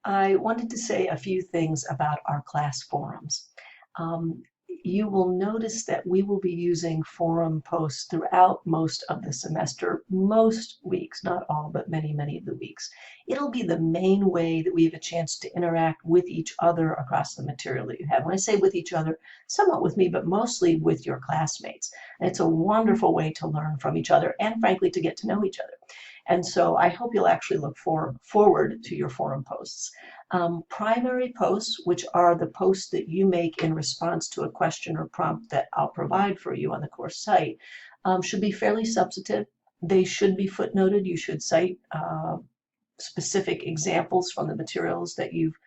I wanted to say a few things about our class forums. Um, you will notice that we will be using forum posts throughout most of the semester, most weeks, not all, but many, many of the weeks. It'll be the main way that we have a chance to interact with each other across the material that you have. When I say with each other, somewhat with me, but mostly with your classmates. And it's a wonderful way to learn from each other and, frankly, to get to know each other. And so I hope you'll actually look forward to your forum posts. Primary posts, which are the posts that you make in response to a question or prompt that I'll provide for you on the course site, should be fairly substantive. They should be footnoted. You should cite specific examples from the materials that you've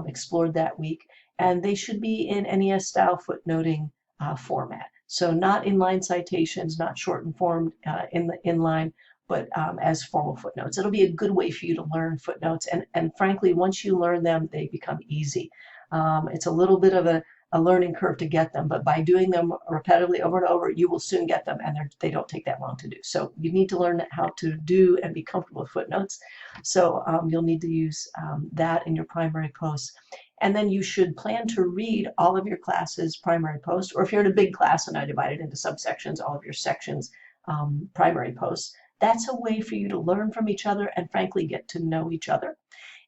explored that week, and they should be in NES style footnoting format. So not inline citations, not shortened form in the inline, but as formal footnotes. It'll be a good way for you to learn footnotes, and frankly, once you learn them, they become easy. It's a little bit of a learning curve to get them, but by doing them repetitively over and over, you will soon get them, and they don't take that long to do. So you need to learn how to do and be comfortable with footnotes. So you'll need to use that in your primary posts. And then you should plan to read all of your classes' primary posts, or if you're in a big class and I divide it into subsections, all of your sections' primary posts. That's a way for you to learn from each other and frankly get to know each other.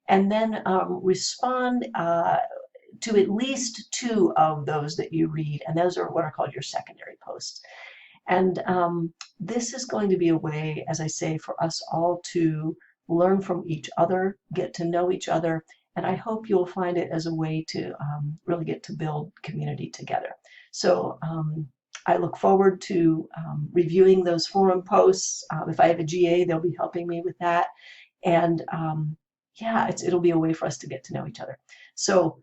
And then respond to at least two of those that you read, and those are what are called your secondary posts. And this is going to be a way, as I say, for us all to learn from each other, get to know each other, and I hope you'll find it as a way to really get to build community together. So I look forward to reviewing those forum posts. If I have a GA, they'll be helping me with that. And yeah, it'll be a way for us to get to know each other. So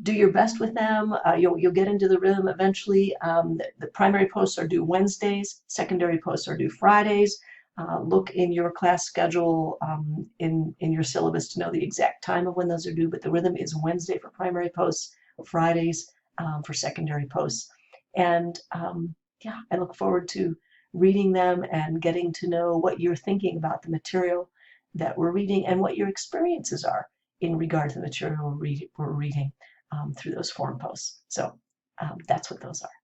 do your best with them. You'll get into the rhythm eventually. The primary posts are due Wednesdays. Secondary posts are due Fridays. Look in your class schedule in your syllabus to know the exact time of when those are due, but the rhythm is Wednesday for primary posts, Fridays for secondary posts. And yeah, I look forward to reading them and getting to know what you're thinking about the material that we're reading and what your experiences are in regard to the material we're reading through those forum posts. So that's what those are.